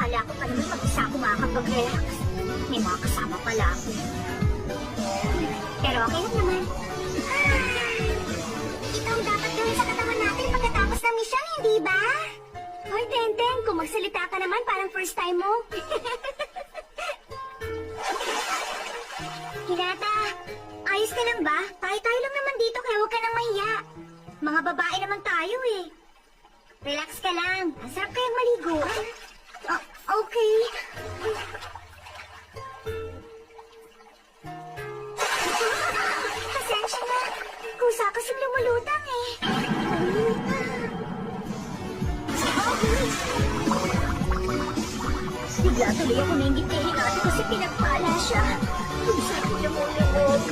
Akala ko pa naman mag-isa ako makakapag-relax. May mga kasama pala ako. Pero okay lang naman. Ito ang dapat gawin sa katawan natin pagkatapos ng misyon, hindi ba? Hoy, Tenten, kung magsalita ka naman parang first time mo. Hinata, ayos ka lang ba? Tayo-tayo lang naman dito kaya huwag ka nang mahiya. Mga babae naman tayo eh. Relax ka lang. Ang sarap kayang maligo. Okay. Pasensya na. Kusa kasing lumulutang eh. Bigla tuloy ako naingit kay Hinata kasi pinagpala siya. Kung saan ko lumulubog.